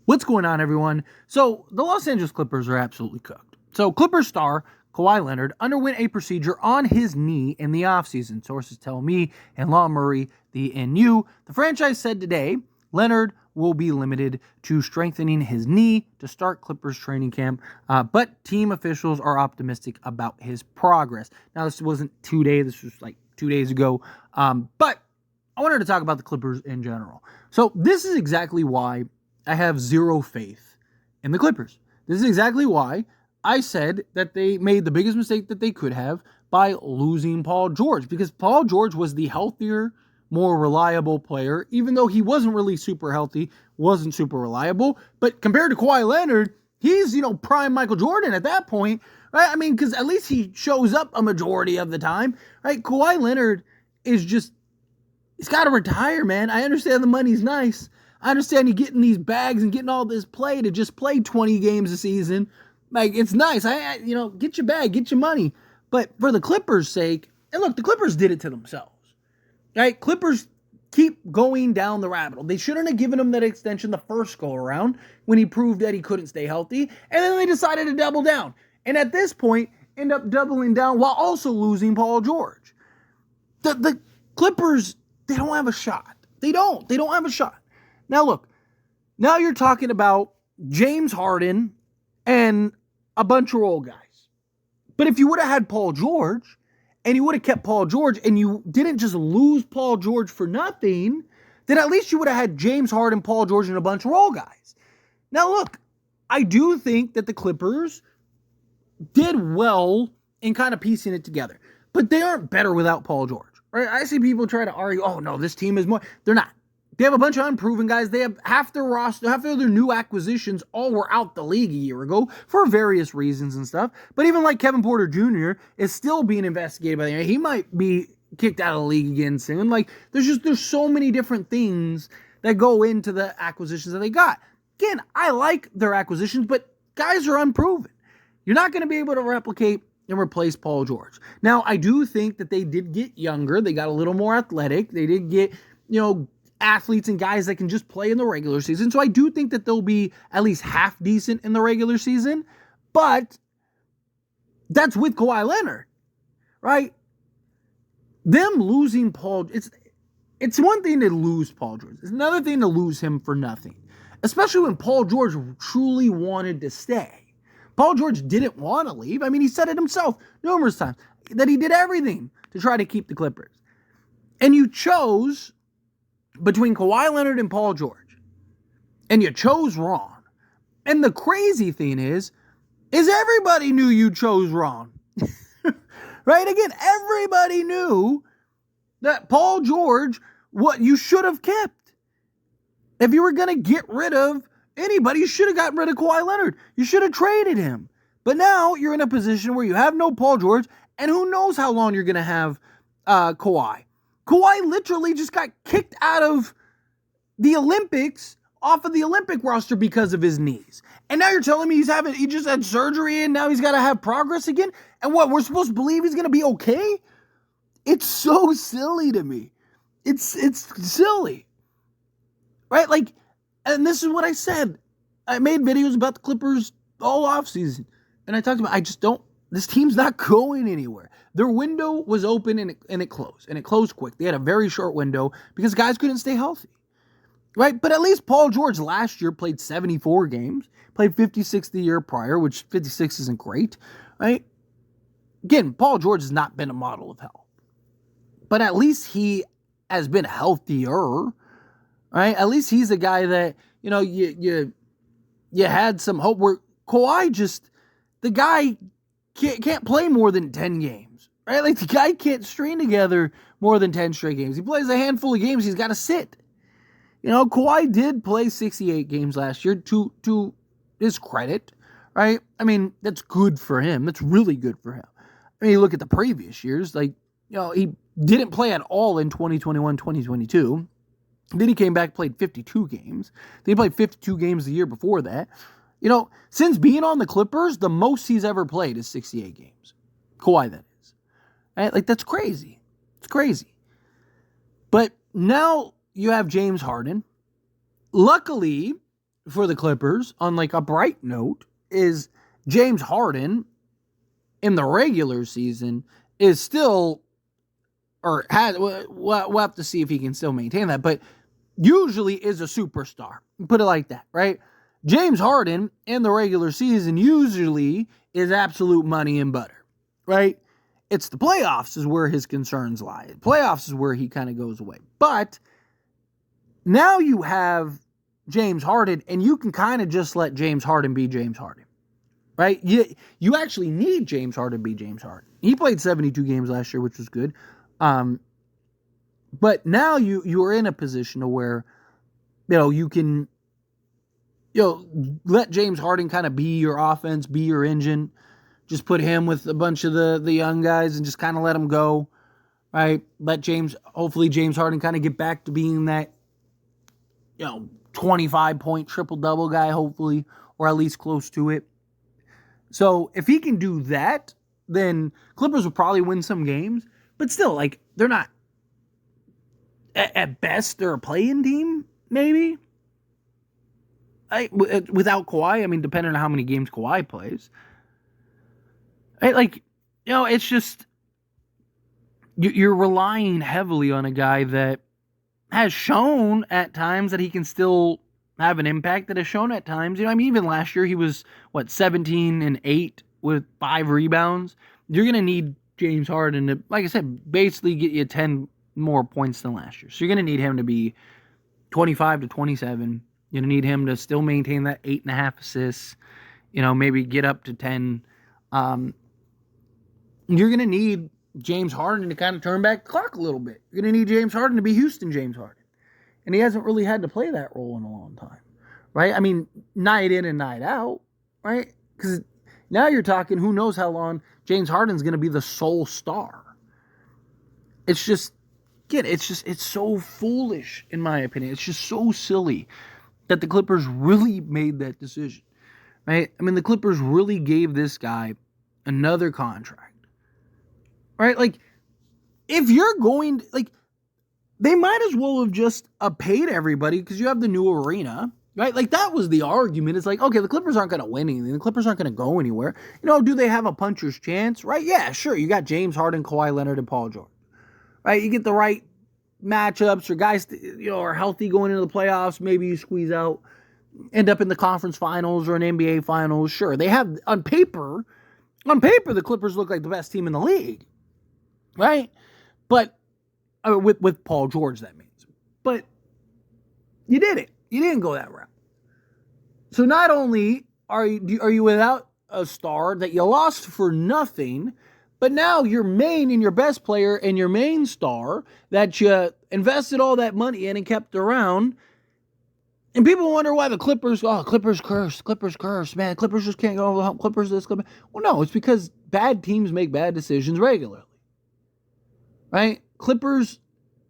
What's going on, everyone? So, the Los Angeles Clippers are absolutely cooked. So, Clippers star Kawhi Leonard underwent a procedure on his knee in the offseason. Sources tell me and Law Murray, the NU. The franchise said today Leonard will be limited to strengthening his knee to start Clippers training camp, but team officials are optimistic about his progress. Now, this wasn't today, this was like 2 days ago, but I wanted to talk about the Clippers in general. So, this is exactly why I have zero faith in the Clippers. This is exactly why I said that they made the biggest mistake that they could have by losing Paul George, because Paul George was the healthier, more reliable player, even though he wasn't really super healthy, wasn't super reliable. But compared to Kawhi Leonard, he's, prime Michael Jordan at that point, right? I mean, because at least he shows up a majority of the time, right? Kawhi Leonard is just, he's got to retire, man. I understand the money's nice. I understand you getting these bags and getting all this play to just play 20 games a season. Like, it's nice. Get your bag, get your money. But for the Clippers' sake, and look, the Clippers did it to themselves. Right? Clippers keep going down the rabbit hole. They shouldn't have given him that extension the first go around when he proved that he couldn't stay healthy. And then they decided to double down. And at this point, end up doubling down while also losing Paul George. The Clippers, they don't have a shot. They don't have a shot. Now look, now you're talking about James Harden and a bunch of old guys. But if you would have had Paul George, and you would have kept Paul George, and you didn't just lose Paul George for nothing, then at least you would have had James Harden, Paul George, and a bunch of old guys. Now look, I do think that the Clippers did well in kind of piecing it together. But they aren't better without Paul George. Right? I see people try to argue, oh no, this team is more. They're not. They have a bunch of unproven guys. They have half their roster, half of their new acquisitions all were out the league a year ago for various reasons and stuff. But even like Kevin Porter Jr. is still being investigated by the NBA. He might be kicked out of the league again soon. Like, there's so many different things that go into the acquisitions that they got. Again, I like their acquisitions, but guys are unproven. You're not going to be able to replicate and replace Paul George. Now, I do think that they did get younger. They got a little more athletic. They did get, athletes and guys that can just play in the regular season. So I do think that they'll be at least half decent in the regular season. But that's with Kawhi Leonard, right? Them losing Paul, it's one thing to lose Paul George. It's another thing to lose him for nothing. Especially when Paul George truly wanted to stay. Paul George didn't want to leave. I mean, he said it himself numerous times that he did everything to try to keep the Clippers. And you chose between Kawhi Leonard and Paul George. And you chose wrong. And the crazy thing is everybody knew you chose wrong. Right? Again, everybody knew that Paul George, what you should have kept. If you were going to get rid of anybody, you should have gotten rid of Kawhi Leonard. You should have traded him. But now you're in a position where you have no Paul George, and who knows how long you're going to have Kawhi. Kawhi literally just got kicked out of the Olympics, off of the Olympic roster because of his knees. And now you're telling me he just had surgery and now he's got to have progress again? And what, we're supposed to believe he's going to be okay? It's so silly to me. It's silly. Right? Like, and this is what I said. I made videos about the Clippers all offseason. And I talked about, this team's not going anywhere. Their window was open and it closed. And it closed quick. They had a very short window because guys couldn't stay healthy. Right? But at least Paul George last year played 74 games. Played 56 the year prior, which 56 isn't great. Right? Again, Paul George has not been a model of health. But at least he has been healthier. Right? At least he's a guy that, you had some hope. Where Kawhi the guy can't play more than 10 games, right? Like, the guy can't string together more than 10 straight games. He plays a handful of games, he's got to sit. Kawhi did play 68 games last year, to his credit, right? I mean, that's good for him. That's really good for him. I mean, you look at the previous years, he didn't play at all in 2021, 2022. Then he came back, played 52 games. Then he played 52 games the year before that. Since being on the Clippers, the most he's ever played is 68 games. Kawhi, that is. Right? Like, that's crazy. It's crazy. But now you have James Harden. Luckily, for the Clippers, on like a bright note, is James Harden in the regular season is still, or has, we'll have to see if he can still maintain that, but usually is a superstar. Put it like that, right? James Harden in the regular season usually is absolute money and butter, right? It's the playoffs is where his concerns lie. Playoffs is where he kind of goes away. But now you have James Harden, and you can kind of just let James Harden be James Harden, right? You actually need James Harden to be James Harden. He played 72 games last year, which was good. But now you are in a position to where, you can, let James Harden kind of be your offense, be your engine. Just put him with a bunch of the young guys and just kind of let him go, right? Hopefully James Harden kind of get back to being that, 25-point triple-double guy, hopefully, or at least close to it. So if he can do that, then Clippers will probably win some games. But still, they're not, at best, they're a play-in team, maybe. Without Kawhi, depending on how many games Kawhi plays. It's just, you're relying heavily on a guy that has shown at times that he can still have an impact, that has shown at times, even last year he was, 17-8 with 5 rebounds. You're going to need James Harden to, like I said, basically get you 10 more points than last year. So you're going to need him to be 25 to 27. You're going to need him to still maintain that 8.5 assists, maybe get up to 10. You're going to need James Harden to kind of turn back the clock a little bit. You're going to need James Harden to be Houston James Harden. And he hasn't really had to play that role in a long time, right? Night in and night out, right? Because now you're talking who knows how long James Harden's going to be the sole star. It's just, it's so foolish, in my opinion. It's just so silly that the Clippers really made that decision, right? The Clippers really gave this guy another contract. Right? If you're going to, they might as well have just paid everybody because you have the new arena, right? That was the argument. It's okay, the Clippers aren't going to win anything. The Clippers aren't going to go anywhere. Do they have a puncher's chance, right? Yeah, sure. You got James Harden, Kawhi Leonard, and Paul George, right? You get the right matchups, or guys, are healthy going into the playoffs. Maybe you squeeze out, end up in the conference finals or an NBA finals. Sure. They have, on paper, the Clippers look like the best team in the league. Right? But with Paul George, that means. But you did it. You didn't go that route. So not only are you without a star that you lost for nothing, but now your main and your best player and your main star that you invested all that money in and kept around, and people wonder why the Clippers curse, man. Clippers just can't go over the hump. Clippers this, Clippers. Well, no, it's because bad teams make bad decisions regularly. Right? Clippers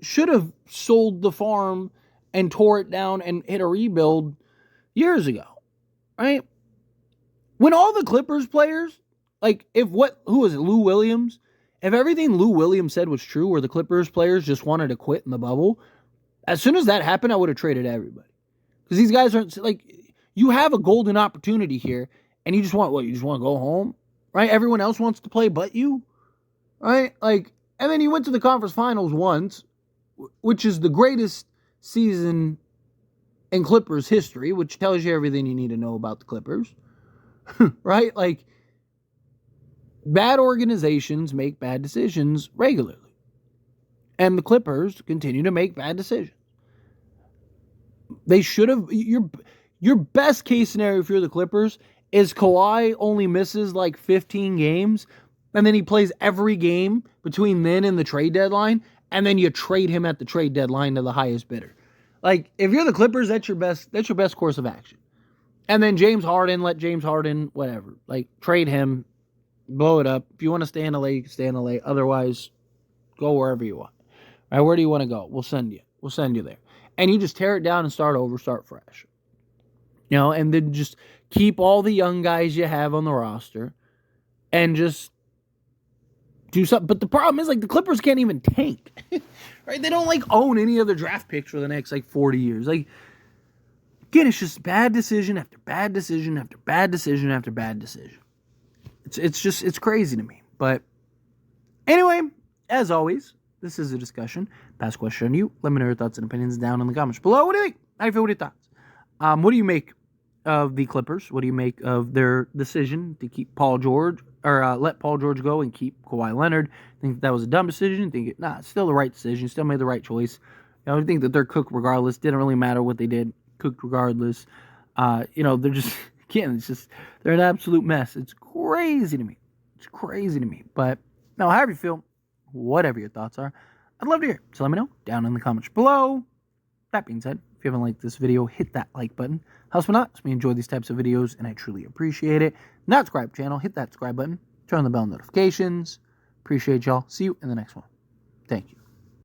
should have sold the farm and tore it down and hit a rebuild years ago. Right? When all the Clippers players, who was it, Lou Williams? If everything Lou Williams said was true, where the Clippers players just wanted to quit in the bubble, as soon as that happened, I would have traded everybody. Because these guys aren't, you have a golden opportunity here, and you just want to go home? Right? Everyone else wants to play but you? Right? And then you went to the conference finals once, which is the greatest season in Clippers history, which tells you everything you need to know about the Clippers. Right? Bad organizations make bad decisions regularly. And the Clippers continue to make bad decisions. They should have, your best case scenario if you're the Clippers is Kawhi only misses 15 games, and then he plays every game between then and the trade deadline, and then you trade him at the trade deadline to the highest bidder. If you're the Clippers, that's your best course of action. And then James Harden, let James Harden, whatever. Trade him, blow it up. If you want to stay in LA, you can stay in LA. Otherwise, go wherever you want. All right, where do you want to go? We'll send you there. And you just tear it down and start over, start fresh. And then just keep all the young guys you have on the roster and just do something. But the problem is, the Clippers can't even tank. Right? They don't, own any other draft picks for the next, 40 years. Again, it's just bad decision after bad decision after bad decision after bad decision. It's crazy to me. But anyway, as always, this is a discussion. Pass question on you. Let me know your thoughts and opinions down in the comments below. What do you think? How do you feel? What are your thoughts? What do you make of the Clippers? What do you make of their decision to keep Paul George or let Paul George go and keep Kawhi Leonard? Think that was a dumb decision? It's still the right decision. Still made the right choice. I think that they're cooked regardless. Didn't really matter what they did. Cooked regardless. They're just, again, they're an absolute mess. It's crazy to me. It's crazy to me. But no, however you feel, whatever your thoughts are, I'd love to hear. So let me know down in the comments below. That being said, if you haven't liked this video, hit that like button. Helps me not. Helps me enjoy these types of videos, and I truly appreciate it. Not subscribe channel, hit that subscribe button. Turn on the bell notifications. Appreciate y'all. See you in the next one. Thank you.